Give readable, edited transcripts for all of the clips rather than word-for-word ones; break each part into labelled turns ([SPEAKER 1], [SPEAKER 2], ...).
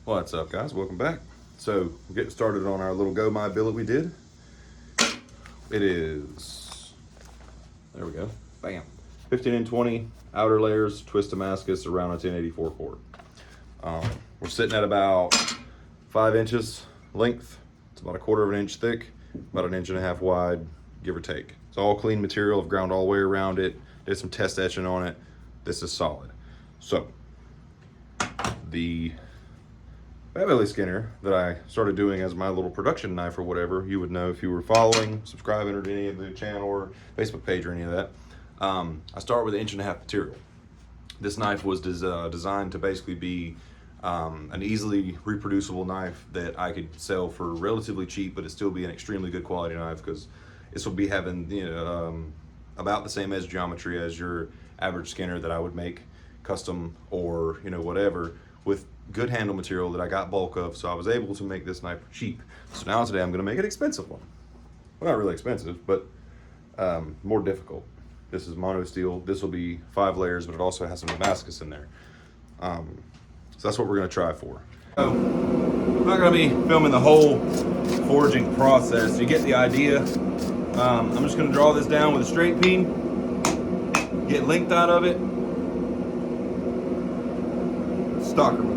[SPEAKER 1] What's up, guys? Welcome back. So we're getting started on our little Go My billet we did. It is, there we go, bam. 15 and 20 outer layers, twist Damascus around a 1084 cord. We're sitting at about 5 inches length. It's about 1/4 of an inch thick, about 1.5 inches wide, give or take. It's all clean material. I've ground all the way around it. Did some test etching on it. This is solid. So the Fatbelly skinner that I started doing as my little production knife or whatever, you would know if you were following, subscribing, or to any of the channel or Facebook page or any of that. I start with 1.5 inch material. This knife was designed to basically be an easily reproducible knife that I could sell for relatively cheap, but it still be an extremely good quality knife, because this will be having about the same edge geometry as your average skinner that I would make custom or whatever, with good handle material that I got bulk of, so I was able to make this knife for cheap. So now today I'm going to make an expensive one. Well, not really expensive, but more difficult. This is mono steel. This will be 5 layers, but it also has some Damascus in there. So that's what we're going to try for. So I'm not going to be filming the whole forging process. You get the idea. I'm just going to draw this down with a straight peen, get length out of it, stalker.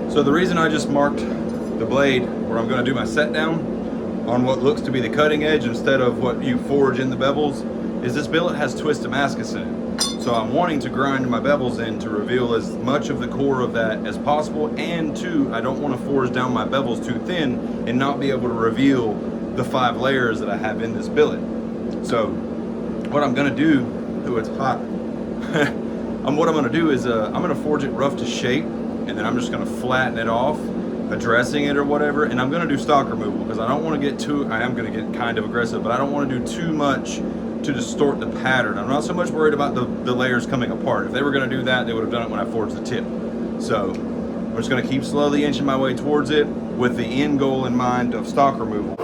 [SPEAKER 1] So the reason I just marked the blade where I'm going to do my set down on what looks to be the cutting edge instead of what you forge in the bevels is this billet has twist Damascus in it. So I'm wanting to grind my bevels in to reveal as much of the core of that as possible, and two, I don't want to forge down my bevels too thin and not be able to reveal the 5 layers that I have in this billet. So what I'm going to do, ooh, it's hot. What I'm going to do is I'm going to forge it rough to shape, and then I'm just going to flatten it off, addressing it or whatever, and I'm going to do stock removal because I don't want to get too, I am going to get kind of aggressive, but I don't want to do too much to distort the pattern. I'm not so much worried about the layers coming apart. If they were going to do that, they would have done it when I forged the tip. So I'm just going to keep slowly inching my way towards it with the end goal in mind of stock removal.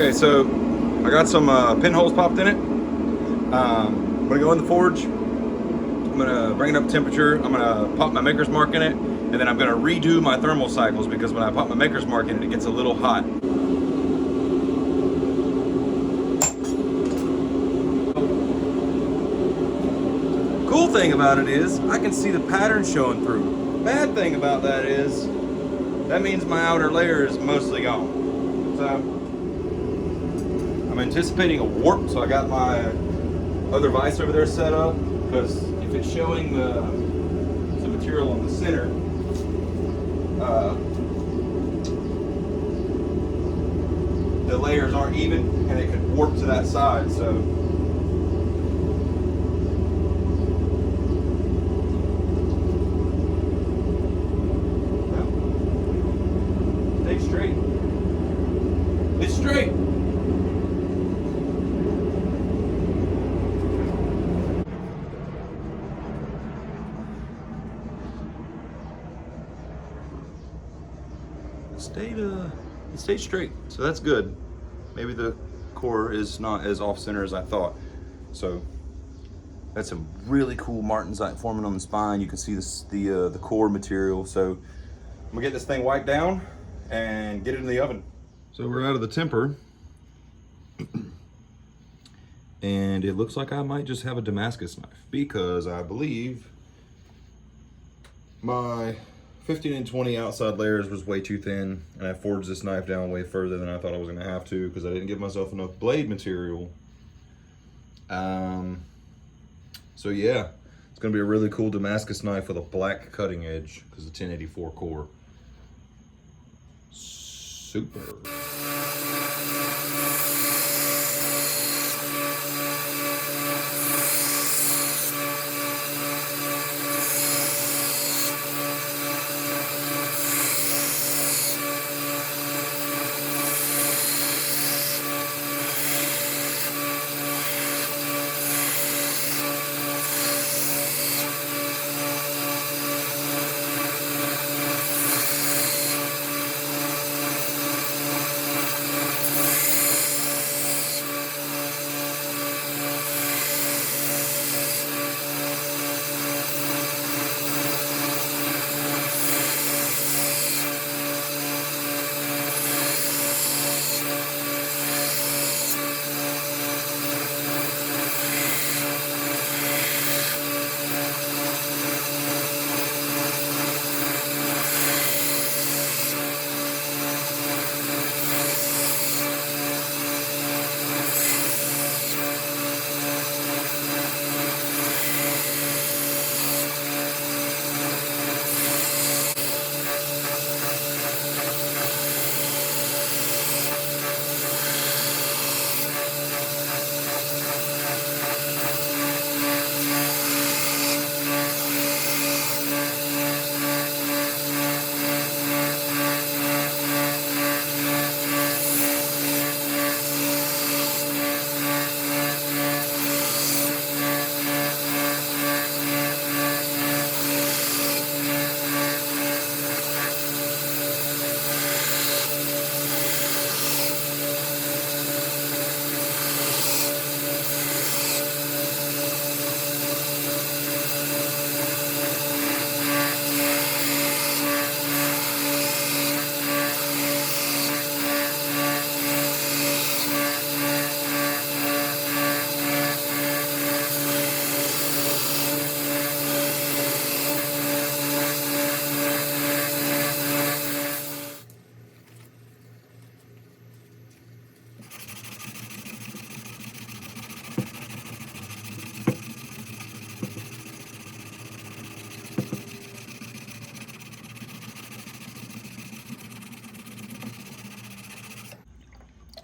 [SPEAKER 1] Okay, so I got some pinholes popped in it. I'm gonna go in the forge. I'm gonna bring it up temperature. I'm gonna pop my maker's mark in it, and then I'm gonna redo my thermal cycles because when I pop my maker's mark in it, it gets a little hot. Cool thing about it is I can see the pattern showing through. Bad thing about that is that means my outer layer is mostly gone. So I'm anticipating a warp, so I got my other vise over there set up, because if it's showing some material on the center, the layers aren't even and it could warp to that side. So stay straight. It's straight. It stayed straight, so that's good. Maybe the core is not as off center as I thought. So that's some really cool martensite forming on the spine. You can see this, the core material. So I'm gonna get this thing wiped down and get it in the oven. So we're out of the temper, and it looks like I might just have a Damascus knife, because I believe my 15 and 20 outside layers was way too thin, and I forged this knife down way further than I thought I was gonna have to, because I didn't give myself enough blade material. So yeah, it's gonna be a really cool Damascus knife with a black cutting edge, because the 1084 core. Super.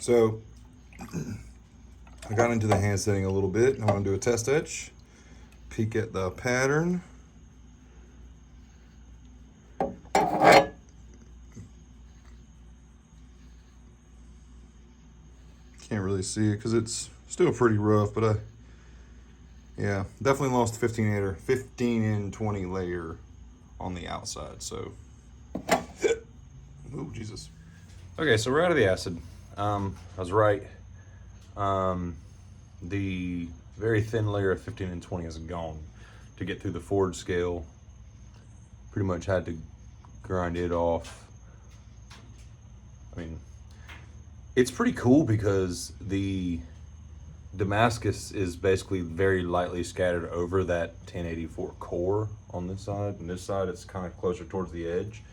[SPEAKER 1] So I got into the hand setting a little bit. I want to do a test etch, peek at the pattern. Can't really see it because it's still pretty rough, but yeah, definitely lost 15 and 20 layer on the outside. So, oh Jesus. Okay, so we're out of the acid. I was right. The very thin layer of 15 and 20 is gone. To get through the forward scale, pretty much had to grind it off. I mean, it's pretty cool because the Damascus is basically very lightly scattered over that 1084 core on this side, and this side it's kind of closer towards the edge.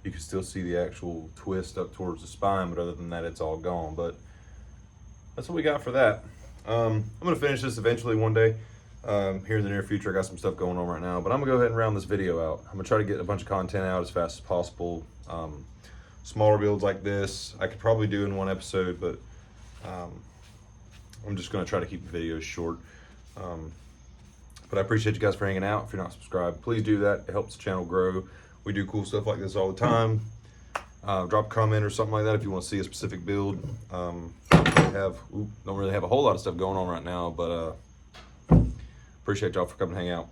[SPEAKER 1] You can still see the actual twist up towards the spine, but other than that it's all gone. But that's what we got for that. I'm gonna finish this eventually one day, here in the near future. I got some stuff going on right now, but I'm gonna go ahead and round this video out. I'm gonna try to get a bunch of content out as fast as possible. Smaller builds like this I could probably do in one episode, but I'm just gonna try to keep the videos short. But I appreciate you guys for hanging out. If you're not subscribed, please do that. It helps the channel grow. We do cool stuff like this all the time. Drop a comment or something like that if you want to see a specific build. Don't really have a whole lot of stuff going on right now, but appreciate y'all for coming to hang out.